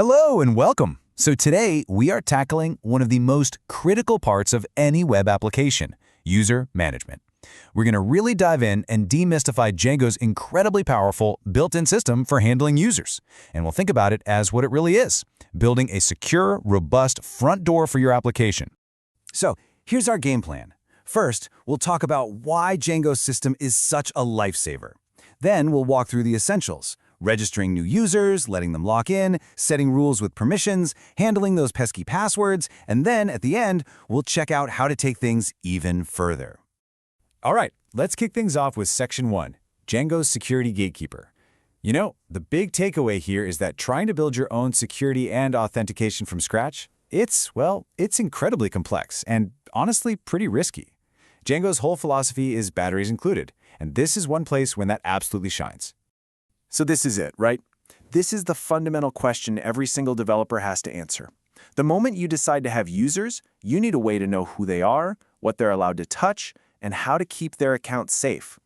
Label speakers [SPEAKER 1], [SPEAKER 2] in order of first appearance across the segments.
[SPEAKER 1] Hello and welcome. So today we are tackling one of the most critical parts of any web application, user management. We're going to really dive in and demystify Django's incredibly powerful built-in system for handling users. And we'll think about it as what it really is, building a secure, robust front door for your application. So here's our game plan. First, we'll talk about why Django's system is such a lifesaver. Then we'll walk through the essentials. Registering new users, letting them log in, setting rules with permissions, handling those pesky passwords, and then, at the end, we'll check out how to take things even further. All right, let's kick things off with Section 1, Django's Security Gatekeeper. You know, the big takeaway here is that trying to build your own security and authentication from scratch, it's incredibly complex and, honestly, pretty risky. Django's whole philosophy is batteries included, and this is one place when that absolutely shines.
[SPEAKER 2] So this is it, right? This is the fundamental question every single developer has to answer. The moment you decide to have users, you need a way to know who they are, what they're allowed to touch, and how to keep their account safe.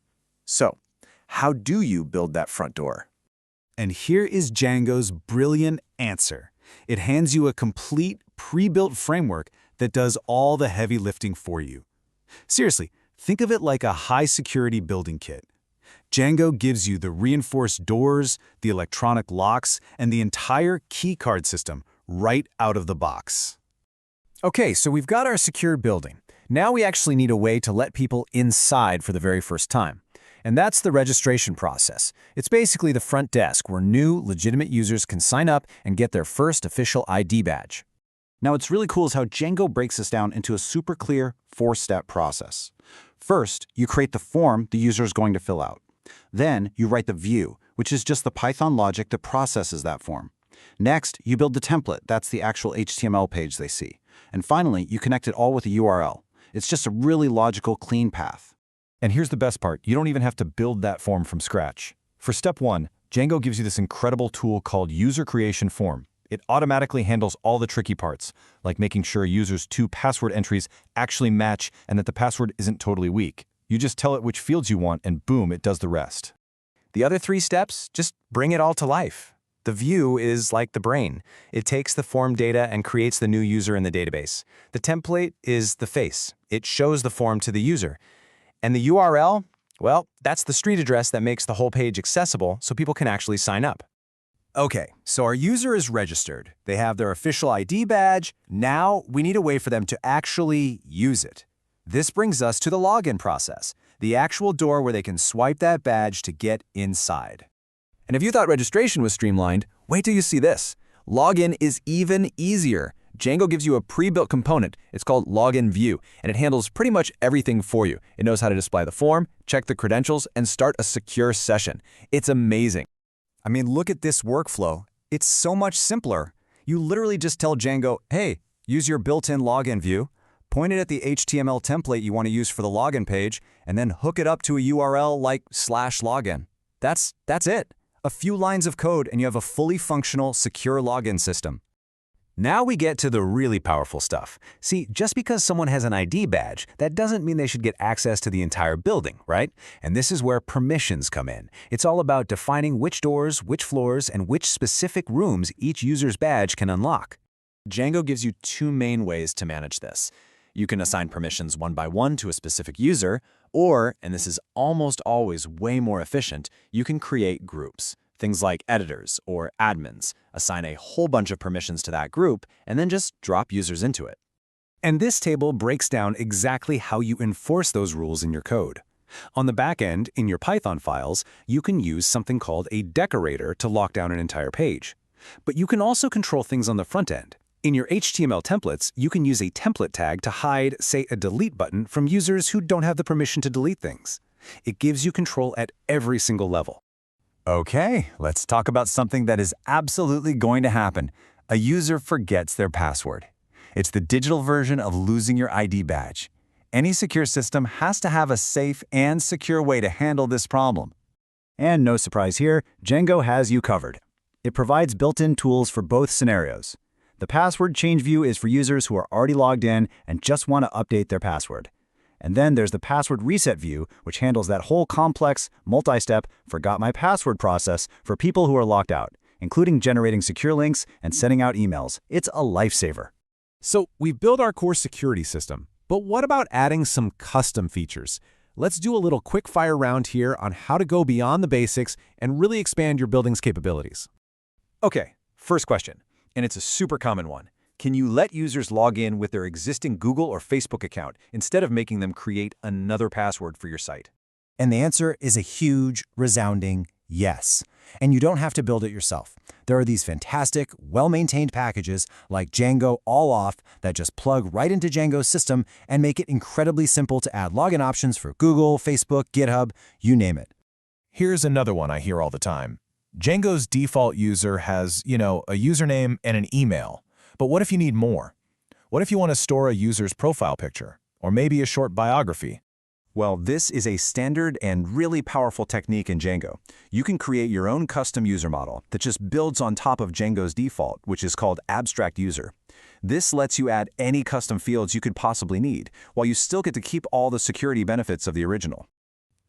[SPEAKER 2] So, how do you build that front door?
[SPEAKER 1] And here is Django's brilliant answer. It hands you a complete, pre-built framework that does all the heavy lifting for you. Seriously, think of it like a high-security building kit. Django gives you the reinforced doors, the electronic locks, and the entire keycard system right out of the box. Okay, so we've got our secure building. Now we actually need a way to let people inside for the very first time. And that's the registration process. It's basically the front desk where new, legitimate users can sign up and get their first official ID badge.
[SPEAKER 3] Now, what's really cool is how Django breaks this down into a super clear 4-step process. First, you create the form the user is going to fill out. Then, you write the view, which is just the Python logic that processes that form. Next, you build the template. That's the actual HTML page they see. And finally, you connect it all with a URL. It's just a really logical, clean path.
[SPEAKER 1] And here's the best part. You don't even have to build that form from scratch. For step 1, Django gives you this incredible tool called UserCreationForm. It automatically handles all the tricky parts, like making sure a user's 2 password entries actually match and that the password isn't totally weak. You just tell it which fields you want, and boom, it does the rest.
[SPEAKER 4] The other 3 steps, just bring it all to life. The view is like the brain. It takes the form data and creates the new user in the database. The template is the face. It shows the form to the user. And the URL, well, that's the street address that makes the whole page accessible so people can actually sign up.
[SPEAKER 1] Okay, so our user is registered. They have their official ID badge. Now we need a way for them to actually use it. This brings us to the login process, the actual door where they can swipe that badge to get inside. And if you thought registration was streamlined, wait till you see this. Login is even easier. Django gives you a pre-built component. It's called LoginView, and it handles pretty much everything for you. It knows how to display the form, check the credentials, and start a secure session. It's amazing. I mean, look at this workflow. It's so much simpler. You literally just tell Django, hey, use your built-in login view, point it at the HTML template you want to use for the login page, and then hook it up to a URL like /login. That's it. A few lines of code and you have a fully functional, secure login system. Now we get to the really powerful stuff. See, just because someone has an ID badge, that doesn't mean they should get access to the entire building, right? And this is where permissions come in. It's all about defining which doors, which floors, and which specific rooms each user's badge can unlock.
[SPEAKER 4] Django gives you 2 main ways to manage this. You can assign permissions one by one to a specific user, or, and this is almost always way more efficient, you can create groups. Things like editors or admins, assign a whole bunch of permissions to that group, and then just drop users into it.
[SPEAKER 1] And this table breaks down exactly how you enforce those rules in your code. On the back end, in your Python files, you can use something called a decorator to lock down an entire page. But you can also control things on the front end. In your HTML templates, you can use a template tag to hide, say, a delete button from users who don't have the permission to delete things. It gives you control at every single level. Okay, let's talk about something that is absolutely going to happen. A user forgets their password. It's the digital version of losing your ID badge. Any secure system has to have a safe and secure way to handle this problem.
[SPEAKER 3] And no surprise here, Django has you covered. It provides built-in tools for both scenarios. The password change view is for users who are already logged in and just want to update their password. And then there's the password reset view, which handles that whole complex, multi-step, forgot my password process for people who are locked out,
[SPEAKER 1] including generating secure links and sending out emails. It's a lifesaver.
[SPEAKER 5] So we've built our core security system, but what about adding some custom features? Let's do a little quick-fire round here on how to go beyond the basics and really expand your building's capabilities.
[SPEAKER 1] Okay, first question, and it's a super common one. Can you let users log in with their existing Google or Facebook account instead of making them create another password for your site? And the answer is a huge, resounding yes. And you don't have to build it yourself. There are these fantastic, well-maintained packages like Django All-Off that just plug right into Django's system and make it incredibly simple to add login options for Google, Facebook, GitHub, you name it.
[SPEAKER 4] Here's another one I hear all the time. Django's default user has, a username and an email. But what if you need more? What if you want to store a user's profile picture, or maybe a short biography?
[SPEAKER 1] Well, this is a standard and really powerful technique in Django. You can create your own custom user model that just builds on top of Django's default, which is called abstract user. This lets you add any custom fields you could possibly need, while you still get to keep all the security benefits of the original.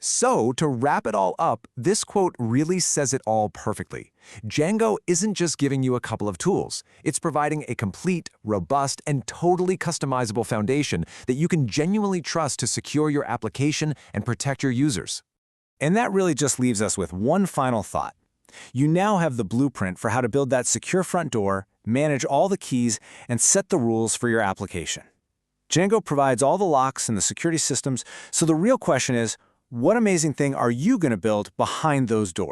[SPEAKER 1] So, to wrap it all up, this quote really says it all perfectly. Django isn't just giving you a couple of tools. It's providing a complete, robust, and totally customizable foundation that you can genuinely trust to secure your application and protect your users. And that really just leaves us with one final thought. You now have the blueprint for how to build that secure front door, manage all the keys, and set the rules for your application. Django provides all the locks and the security systems, so the real question is, what amazing thing are you going to build behind those doors?